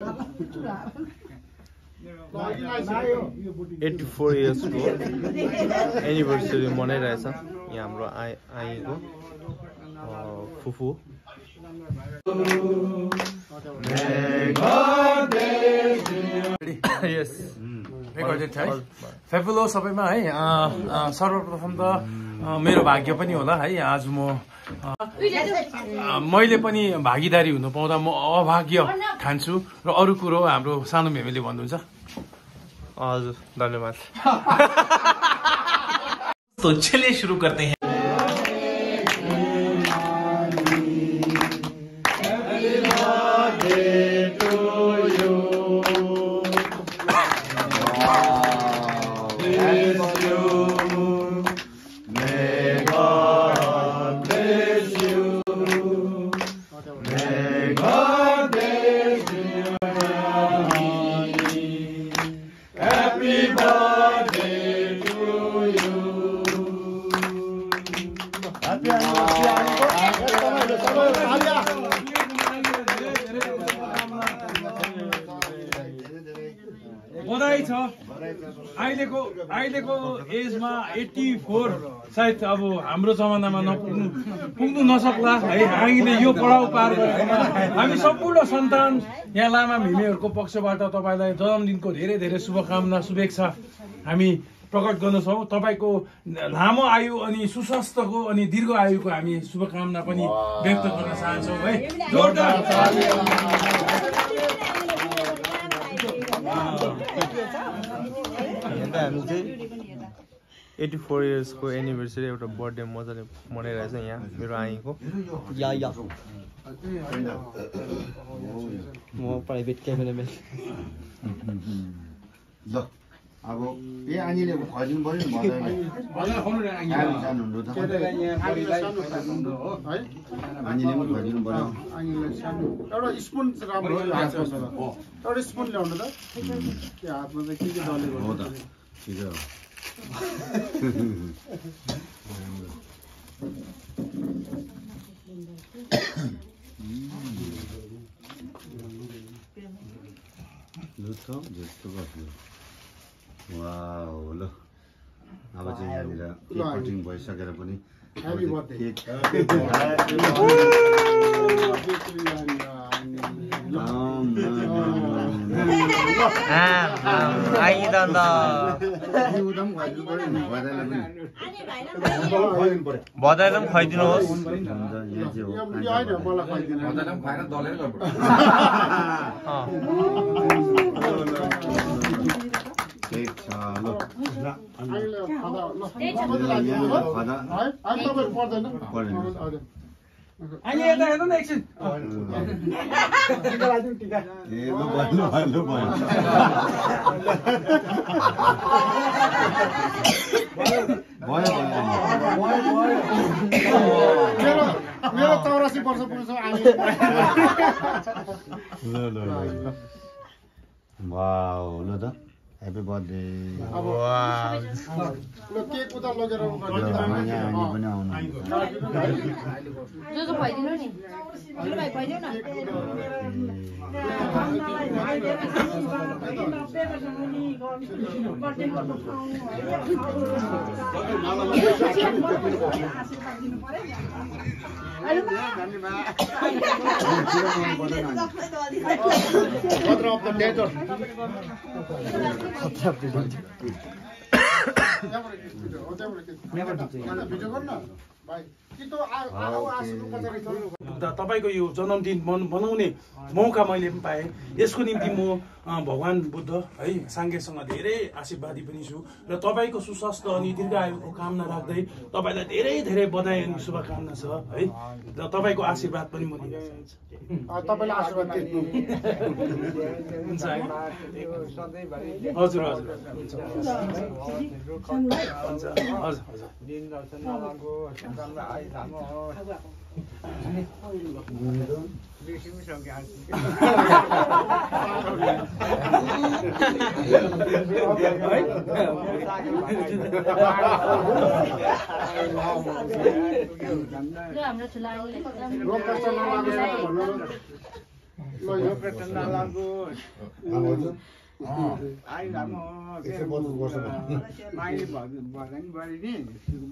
84 years को anniversary मनाइरहेछ यहाँ हाम्रो आईको फुफू यस फेफुलो सबैमा है सर्वप्रथम त मेरो भाग्य पनि होला है आज मैले पनि भागीदारी हुनु पाउँदा म अभाग्य ठान्छु र अरू कुरो हाम्रो सानो मेमेले भन्नुहुन्छ हजुर धन्यवाद तो चलिए शुरू करते हैं बधाई छ अहिलेको एजमा 84 सायद अब हाम्रो जमानामा पुग्नु नसक्ला है हामीले यो पढाउ पार गरेकोमा हामी सम्पूर्ण सन्तान यहाँ लामा मिमेहरूको पक्षबाट तपाईलाई जन्मदिनको धेरै धेरै शुभकामना शुभेच्छा हामी प्रकट गर्छौँ तपाईको लामो आयु अनि सुस्वास्थ्यको अनि दीर्घ आयुको हामी शुभकामना पनि व्यक्त गर्न चाहन्छौँ है जोरदार हामी चाहिँ 84 years को एनिभर्सरी एउटा बर्थडे मजाले मनाइरहेछ यहाँ मेरो आईको म प्राइभेट क्यामेराम्यान ल अब आनीले खरिदिनु पर्यो नि आनीले पनि खरिदिनु पर्यो एउटा स्पुन राम्रो एउटा स्पुन ल्याउनु त हातमा चाहिँ के डलेको हो त ठिकै हो वाउ ल अब चाहिँ यहाँनिर केक कटिङ भइसकेर पनि बधाईलाई पनि खुवाइदिनुहोस् अनि यता हेर्नु न एकछिन मेरो 84 वर्ष पुग्छ वाउ ल त ह्यापी बर्थडे केक उता लगेर पनि आउनु तपाईको यो जन्मदिन मनाउने मौका मैले पनि पाएँ यसको निम्ति म भगवान बुद्ध है साङ्गेसँग धेरै आशीर्वादी पनि छु र तपाईको सुस्वास्थ्य अनि दीर्घ आयुको कामना राख्दै तपाईलाई धेरै धेरै बधाई अनि शुभकामना छ है र तपाईको आशीर्वाद पनि म दिन चाहन्छु तपाईलाई आशीर्वाद दिनु हुन्छ हजुर हजुर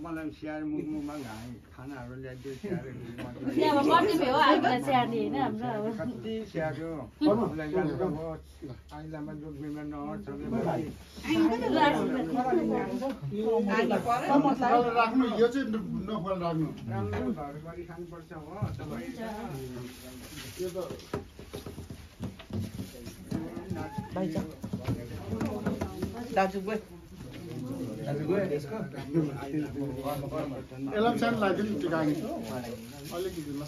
मलाई स्याहार मुखमा खानाहरू ल्याइदियो कति स्याहार्यो आइलामा दुध बिमार राख्नु यो चाहिँ नफल राख्नु राम्रो घरबारी खानुपर्छ हो यो त दाजु गए एलम सान लाग्यो नि टिकानी अलिकति ल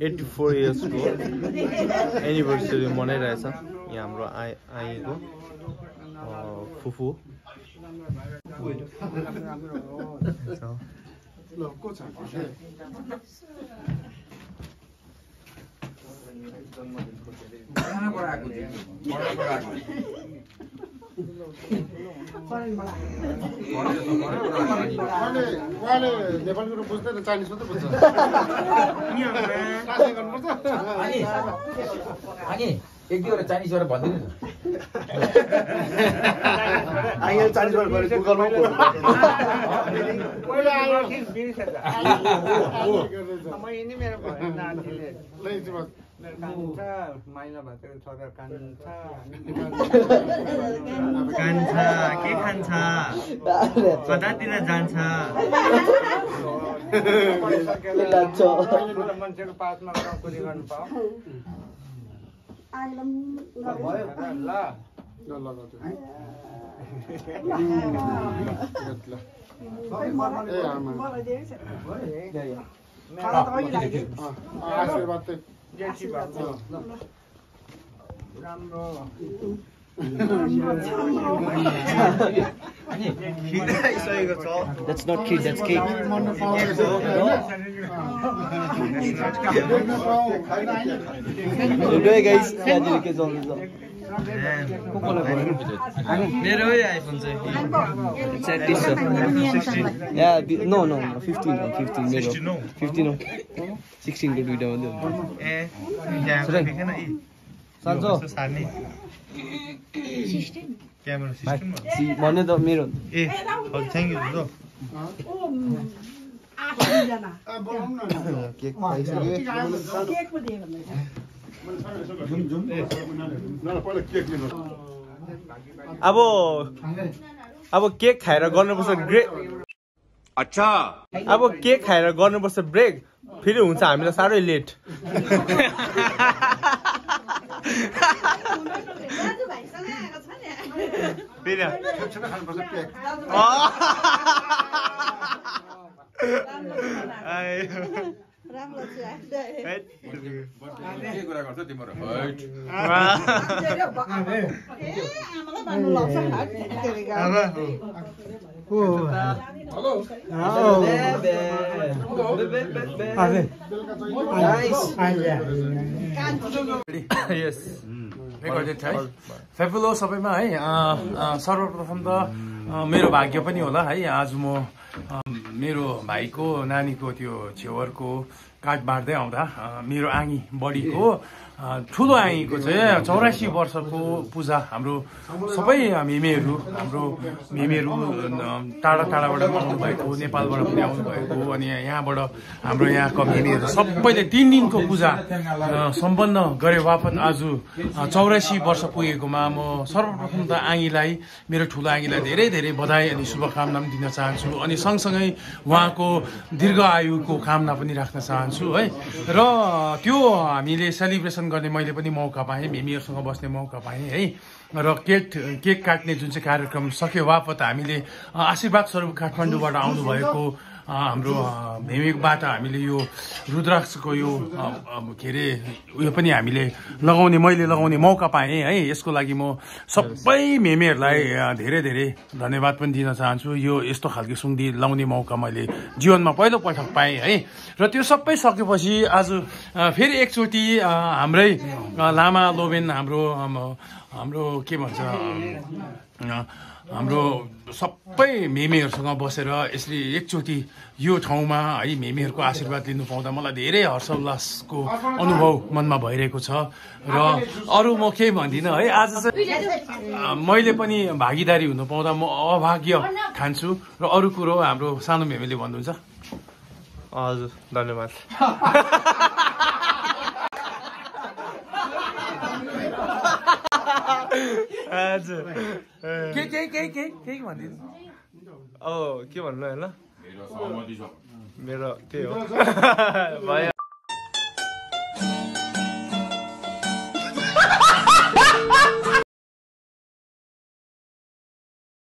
$84 yearsको एनिभर्सरी मनाइरहेछ यहाँ हाम्रो आईको फुफू नेपाली कुरो बुझ्दैन चाइनिज मात्रै बुझ्छ एक दुईवटा चाइनिजबाट भनिदिनु न माइला भातको छोरा कान्छ के खान्छ कतातिर जान्छ मान्छेको पासमा कुरी गर्नु पाऊ आशीर्वाद राम्रो That's not kid, that's cake. Hey guys, मेरो आइफोन चाहिँ yeah, no, 15 मेरो 15 हो 16 को दुईटा मात्रै हुन्छ ए क्यामेरा देखेन यी सान्चो सार्ने क्यामेरा सिस्टम भन्ने त मेरो ए थ्यांक यू दाजु केक खाइसक्यो अब केक खाएर गर्नुपर्छ ब्रेक अच्छा अब केक खाएर गर्नुपर्छ ब्रेक फेरि हुन्छ हामीलाई साह्रै लेट फेबुलो सबैमा है सर्वप्रथम त मेरो भाग्य पनि होला है आज म मेरो भाइको नानीको त्यो छेवरको काट बाँड्दै आउँदा मेरो आँगी बडीको ठुलो आँगीको चाहिँ 84 वर्षको पूजा हाम्रो सबै मिमेहरू हाम्रो मिमेहरू टाढा टाढाबाट आउनु भएको नेपालबाट पनि आउनु भएको अनि यहाँबाट हाम्रो यहाँको मिमेहरू सबैले 3 दिनको पूजा सम्पन्न गरे बापत आज 84 वर्ष पुगेकोमा म सर्वप्रथम त आँगीलाई मेरो ठुलो आँगीलाई धेरै धेरै बधाई अनि शुभकामना पनि दिन चाहन्छु अनि सँगसँगै उहाँको दीर्घ आयुको कामना पनि राख्न चाहन्छु है र त्यो हामीले सेलिब्रेसन गर्ने मैले पनि मौका पाएँ मिमीहरूसँग बस्ने मौका पाएँ है र केक काट्ने जुन चाहिँ कार्यक्रम सक्यो बापत हामीले आशीर्वाद स्वरूप काठमाडौँबाट आउनुभएको हाम्रो भेमेकबाट हामीले यो रुद्राक्षको यो के अरे उयो पनि हामीले मैले लगाउने मौका पाएँ है यसको लागि म सबै मेमेहरूलाई धेरै धेरै धन्यवाद पनि दिन चाहन्छु यो यस्तो खालको सुन्दी लाउने मौका मैले जीवनमा पहिलोपटक पाएँ है र त्यो सबै सकेपछि आज फेरि एकचोटि हाम्रै लामा लोबेन हाम्रो हाम्रो के भन्छ हाम्रो सबै मेमेहरूसँग बसेर यसरी एकचोटि यो ठाउँमा है मेमेहरूको आशीर्वाद लिनु पाउँदा मलाई धेरै हर्षोल्लासको अनुभव मनमा भइरहेको छ र अरू म केही भन्दिनँ है। आज चाहिँ मैले पनि भागीदारी हुनु पाउँदा म अभाग्य ठान्छु र अरू कुरो हाम्रो सानो मेमेले भन्नुहुन्छ। हजुर धन्यवाद। हजुर केही भनिदिनु। अब के भन्नु होइन मेरो त्यही हो भयो।